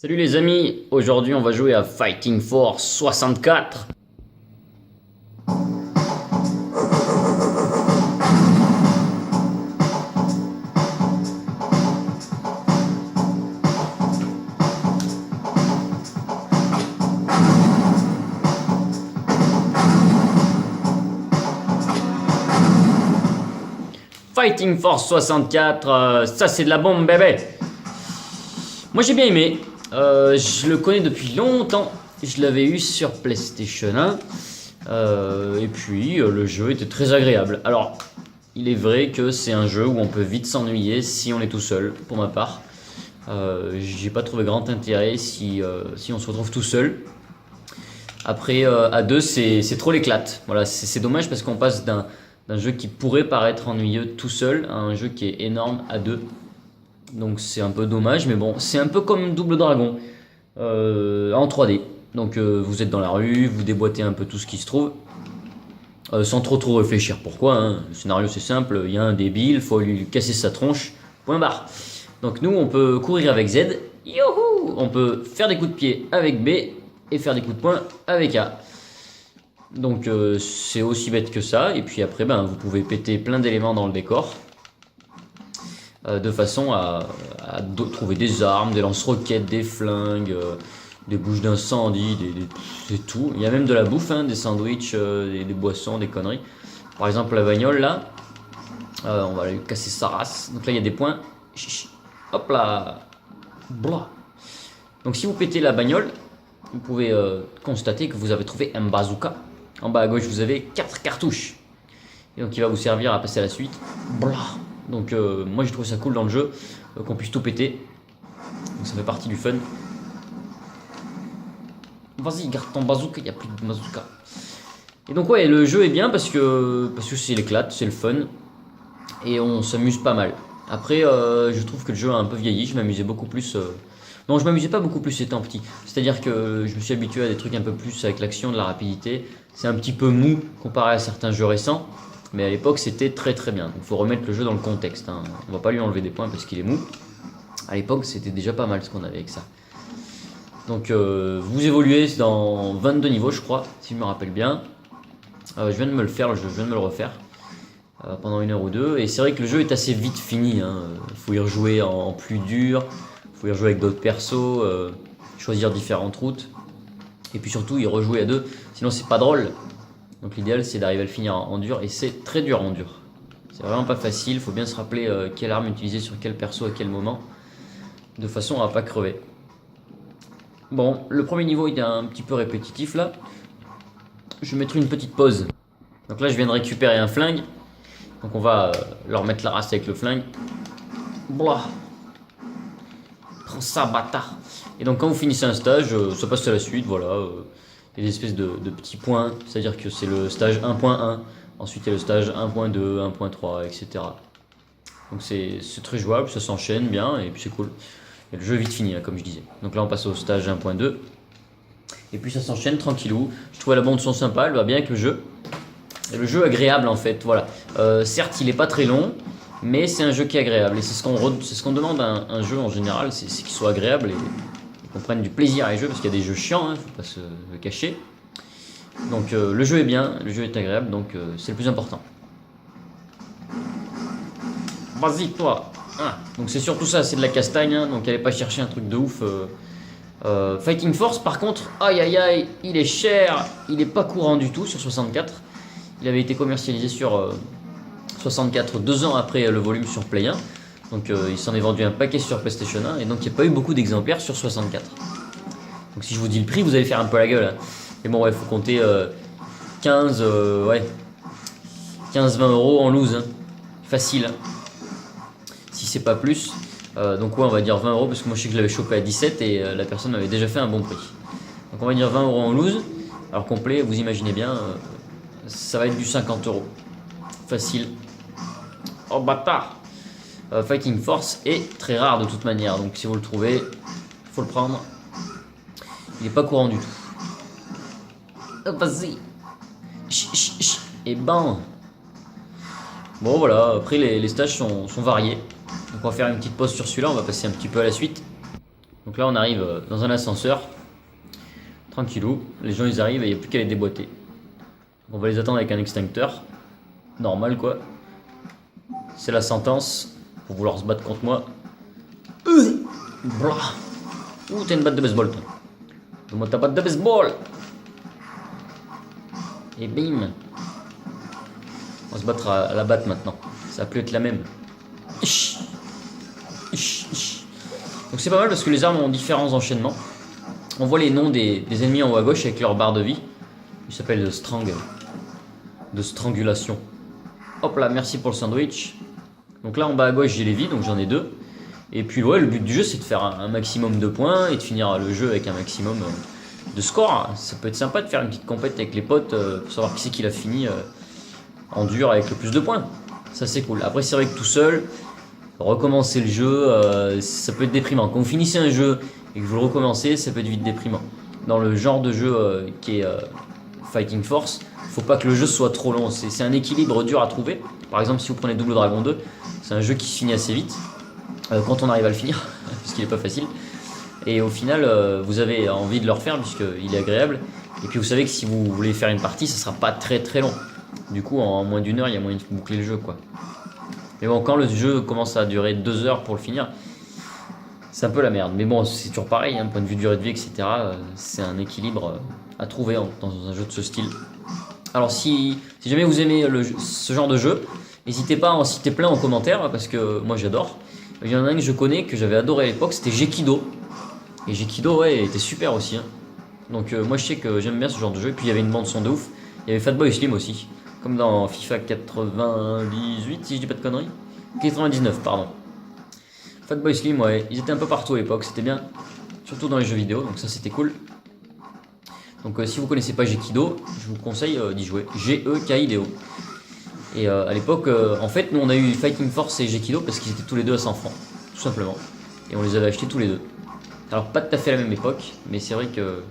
Salut les amis, aujourd'hui on va jouer à Fighting Force 64. Fighting Force 64, ça c'est de la bombe bébé. Moi j'ai bien aimé, je le connais depuis longtemps, je l'avais eu sur PlayStation 1. Et puis le jeu était très agréable. Alors, il est vrai que c'est un jeu où on peut vite s'ennuyer si on est tout seul, pour ma part. J'ai pas trouvé grand intérêt si on se retrouve tout seul. Après, à deux, c'est trop l'éclate. Voilà, c'est dommage parce qu'on passe d'un jeu qui pourrait paraître ennuyeux tout seul à un jeu qui est énorme à deux. Donc c'est un peu dommage, mais bon, c'est un peu comme Double Dragon en 3D. Donc vous êtes dans la rue, vous déboîtez un peu tout ce qui se trouve, sans trop réfléchir pourquoi, hein. Le scénario c'est simple, il y a un débile, faut lui casser sa tronche, point barre. Donc nous on peut courir avec Z, youhou, on peut faire des coups de pied avec B et faire des coups de poing avec A. Donc c'est aussi bête que ça, et puis après ben, vous pouvez péter plein d'éléments dans le décor. De façon à trouver des armes, des lance-roquettes, des flingues, des bouches d'incendie, des tout. Il y a même de la bouffe, hein, des sandwichs, des boissons, des conneries. Par exemple, la bagnole là, on va lui casser sa race. Donc là, il y a des points. Hop là, blah. Donc si vous pétez la bagnole, vous pouvez constater que vous avez trouvé un bazooka. En bas à gauche, vous avez 4 cartouches. Et donc il va vous servir à passer à la suite. Blah. Donc moi j'ai trouvé ça cool dans le jeu, qu'on puisse tout péter. Donc ça fait partie du fun. Vas-y, garde ton bazooka, il n'y a plus de bazooka. Et donc ouais, le jeu est bien parce que c'est l'éclate, c'est le fun. Et on s'amuse pas mal. Après, je trouve que le jeu a un peu vieilli, je m'amusais beaucoup plus... Non, je m'amusais pas beaucoup plus étant petit. C'est-à-dire que je me suis habitué à des trucs un peu plus avec l'action, de la rapidité. C'est un petit peu mou comparé à certains jeux récents. Mais à l'époque, c'était très bien. Donc, il faut remettre le jeu dans le contexte, hein. On va pas lui enlever des points parce qu'il est mou. À l'époque, c'était déjà pas mal ce qu'on avait avec ça. Donc, vous évoluez dans 22 niveaux, je crois, si je me rappelle bien. Je viens de me le faire, je viens de me le refaire pendant 1 heure ou deux. Et c'est vrai que le jeu est assez vite fini, hein. Il faut y rejouer en plus dur. Il faut y rejouer avec d'autres persos. Choisir différentes routes. Et puis surtout, y rejouer à deux. Sinon, c'est pas drôle. Donc l'idéal c'est d'arriver à le finir en dur et c'est très dur en dur. C'est vraiment pas facile, il faut bien se rappeler quelle arme utiliser sur quel perso à quel moment, de façon à pas crever. Bon, le premier niveau il est un petit peu répétitif là. Je vais mettre une petite pause. Donc là je viens de récupérer un flingue. Donc on va leur mettre la race avec le flingue. Blah. Prends ça bâtard. Et donc quand vous finissez un stage, ça passe à la suite, voilà. Il y a des espèces de petits points, c'est-à-dire que c'est le stage 1.1, ensuite il y a le stage 1.2, 1.3, etc. Donc c'est très jouable, ça s'enchaîne bien et puis c'est cool. Et le jeu est vite fini, hein, comme je disais. Donc là on passe au stage 1.2. Et puis ça s'enchaîne tranquillou. Je trouve la bande son sympa, elle va bien avec le jeu. Et le jeu agréable en fait, voilà. Certes il est pas très long, mais c'est un jeu qui est agréable. Et c'est ce qu'on demande à un jeu en général, c'est qu'il soit agréable et qu'on prenne du plaisir à les jeux, parce qu'il y a des jeux chiants, hein, faut pas se le cacher. Donc le jeu est bien, le jeu est agréable, donc c'est le plus important. Vas-y toi. Ah. Donc c'est surtout ça, c'est de la castagne, hein, donc allez pas chercher un truc de ouf. Fighting Force par contre, aïe aïe aïe, il est cher, il est pas courant du tout sur 64. Il avait été commercialisé sur 64 2 ans après le volume sur Play 1. Donc il s'en est vendu un paquet sur PlayStation 1 et donc il n'y a pas eu beaucoup d'exemplaires sur 64. Donc si je vous dis le prix, vous allez faire un peu la gueule, hein. Et bon ouais, faut compter 15, 15-20 euros en loose, hein. Facile, hein. Si c'est pas plus. Donc ouais, on va dire 20 euros parce que moi je sais que je l'avais chopé à 17 et la personne m'avait déjà fait un bon prix. Donc on va dire 20 euros en loose. Alors complet, vous imaginez bien, ça va être du 50 euros. Facile. Oh bâtard. Fighting Force est très rare de toute manière, donc si vous le trouvez, il faut le prendre. Il n'est pas courant du tout. Oh, vas-y. Et ben. Bon voilà, après les stages sont variés. Donc on va faire une petite pause sur celui-là, on va passer un petit peu à la suite. Donc là on arrive dans un ascenseur, tranquillou, les gens ils arrivent et il n'y a plus qu'à les déboîter. On va les attendre avec un extincteur, normal quoi. C'est la sentence pour vouloir se battre contre moi. Blah. Ouh, t'as une batte de baseball toi. Donne-moi ta batte de baseball. Et bim. On va se battre à la batte maintenant. Ça va plus être la même. Ish. Ish, ish. Donc c'est pas mal parce que les armes ont différents enchaînements. On voit les noms des ennemis en haut à gauche avec leur barre de vie. Il s'appelle de strangulation. Hop là, merci pour le sandwich. Donc là en bas à gauche j'ai les vies, donc j'en ai 2. Et puis ouais, le but du jeu c'est de faire un maximum de points et de finir le jeu avec un maximum de score. Ça peut être sympa de faire une petite compète avec les potes pour savoir qui c'est qui l'a fini en dur avec le plus de points. Ça c'est cool. Après c'est vrai que tout seul, recommencer le jeu, ça peut être déprimant. Quand vous finissez un jeu et que vous le recommencez, ça peut être vite déprimant. Dans le genre de jeu qui est Fighting Force, faut pas que le jeu soit trop long. C'est un équilibre dur à trouver. Par exemple, si vous prenez Double Dragon 2, c'est un jeu qui se finit assez vite quand on arrive à le finir, parce qu'il est pas facile. Et au final, vous avez envie de le refaire puisqu'il est agréable. Et puis vous savez que si vous voulez faire une partie, ça sera pas très très long. Du coup, en moins d'1 heure, il y a moyen de boucler le jeu, quoi. Mais bon, quand le jeu commence à durer 2 heures pour le finir, c'est un peu la merde. Mais bon, c'est toujours pareil, hein, point de vue durée de vie, etc. C'est un équilibre à trouver dans un jeu de ce style. Alors si jamais vous aimez ce genre de jeu, n'hésitez pas à en citer plein en commentaire, parce que moi j'adore. Il y en a un que je connais, que j'avais adoré à l'époque, c'était Gekido. Et Gekido, ouais, il était super aussi. Hein. Donc moi je sais que j'aime bien ce genre de jeu. Et puis il y avait une bande son de ouf. Il y avait Fatboy Slim aussi. Comme dans FIFA 98, si je dis pas de conneries. 99, pardon. Fatboy Slim, ouais, ils étaient un peu partout à l'époque, c'était bien. Surtout dans les jeux vidéo, donc ça c'était cool. Donc si vous connaissez pas Gekido, je vous conseille d'y jouer. G-E-K-I-D-O. Et à l'époque, en fait, nous on a eu Fighting Force et Gekido parce qu'ils étaient tous les deux à 100 francs, tout simplement. Et on les avait achetés tous les deux. Alors pas tout à fait à la même époque, mais c'est vrai que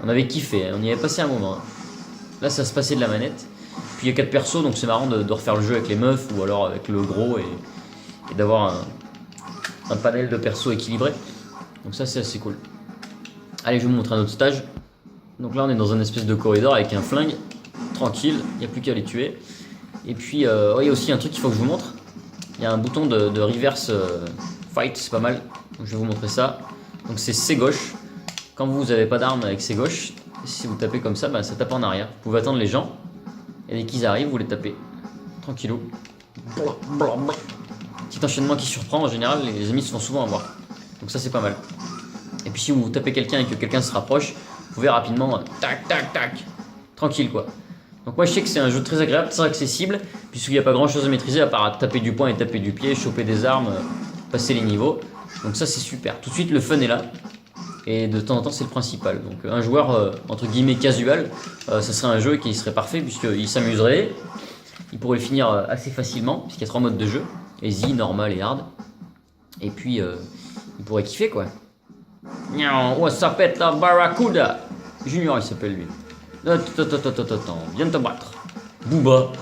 on avait kiffé, hein, on y avait passé un moment. Hein. Là ça se passait de la manette. Puis il y a 4 persos, donc c'est marrant de refaire le jeu avec les meufs ou alors avec le gros et d'avoir un panel de persos équilibré. Donc ça c'est assez cool. Allez, je vais vous montrer un autre stage. Donc là on est dans un espèce de corridor avec un flingue, tranquille, il n'y a plus qu'à les tuer. Et puis il y a aussi un truc qu'il faut que je vous montre. Il y a un bouton de reverse fight, c'est pas mal. Donc je vais vous montrer ça. Donc c'est C gauche. Quand vous n'avez pas d'arme avec C gauche, si vous tapez comme ça, bah, ça tape en arrière. Vous pouvez attendre les gens. Et dès qu'ils arrivent, vous les tapez. Tranquillou. Petit enchaînement qui surprend, en général, les ennemis se font souvent avoir. Donc ça c'est pas mal. Et puis si vous tapez quelqu'un et que quelqu'un se rapproche, vous pouvez rapidement tac tac tac. Tranquille quoi. Donc moi je sais que c'est un jeu très agréable, très accessible, puisqu'il n'y a pas grand chose à maîtriser à part taper du poing et taper du pied, choper des armes, passer les niveaux. Donc ça c'est super. Tout de suite le fun est là. Et de temps en temps c'est le principal. Donc un joueur entre guillemets casual, ça serait un jeu qui serait parfait puisqu'il s'amuserait. Il pourrait le finir assez facilement puisqu'il y a 3 modes de jeu. Easy, normal et hard. Et puis il pourrait kiffer quoi. Oh ça pète la Barracuda. Junior il s'appelle lui. Attends, viens te battre. Booba.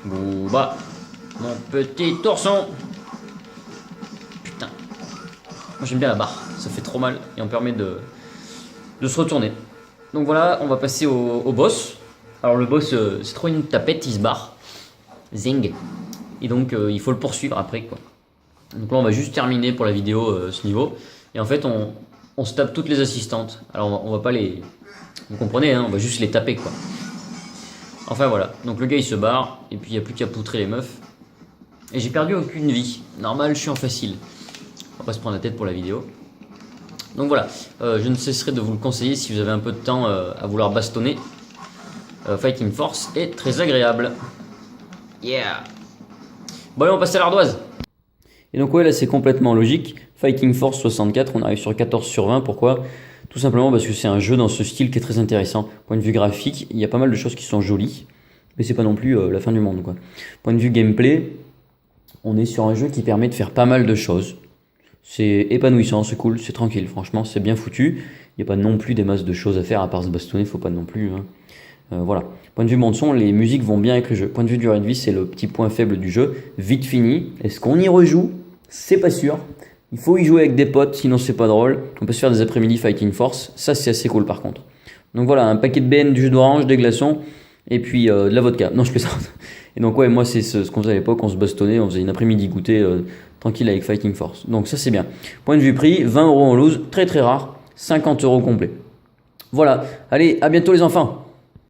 Booba. Mon petit ourson. Putain. Moi j'aime bien la barre, ça fait trop mal et on permet de se retourner. Donc voilà, on va passer au boss. Alors le boss, c'est trop une tapette, il se barre. Zing. Et donc il faut le poursuivre après quoi. Donc là on va juste terminer pour la vidéo ce niveau. Et en fait on se tape toutes les assistantes. Alors on va pas les... Vous comprenez, hein, on va juste les taper quoi. Enfin voilà, donc le gars il se barre et puis il n'y a plus qu'à poutrer les meufs. Et j'ai perdu aucune vie. Normal, je suis en facile. On va pas se prendre la tête pour la vidéo. Donc voilà, je ne cesserai de vous le conseiller si vous avez un peu de temps à vouloir bastonner. Fighting Force est très agréable. Yeah. Bon allez, on passe à l'ardoise. Et donc ouais, là c'est complètement logique. Fighting Force 64, on arrive sur 14 sur 20. Pourquoi ? Tout simplement parce que c'est un jeu dans ce style qui est très intéressant. Point de vue graphique, il y a pas mal de choses qui sont jolies. Mais c'est pas non plus la fin du monde quoi. Point de vue gameplay, on est sur un jeu qui permet de faire pas mal de choses. C'est épanouissant, c'est cool, c'est tranquille, franchement c'est bien foutu. Il n'y a pas non plus des masses de choses à faire à part se bastonner, faut pas non plus. Hein. Voilà. Point de vue bande son, les musiques vont bien avec le jeu. Point de vue durée de vie, c'est le petit point faible du jeu. Vite fini. Est-ce qu'on y rejoue ? C'est pas sûr. Il faut y jouer avec des potes, sinon c'est pas drôle. On peut se faire des après-midi Fighting Force. Ça, c'est assez cool par contre. Donc voilà, un paquet de BN, du jus d'orange, des glaçons, et puis de la vodka. Non, je plaisante. Et donc ouais, moi c'est ce qu'on faisait à l'époque, on se bastonnait, on faisait une après-midi goûter tranquille avec Fighting Force. Donc ça c'est bien. Point de vue prix, 20 € en loose, très très rare, 50 € complet. Voilà, allez, à bientôt les enfants.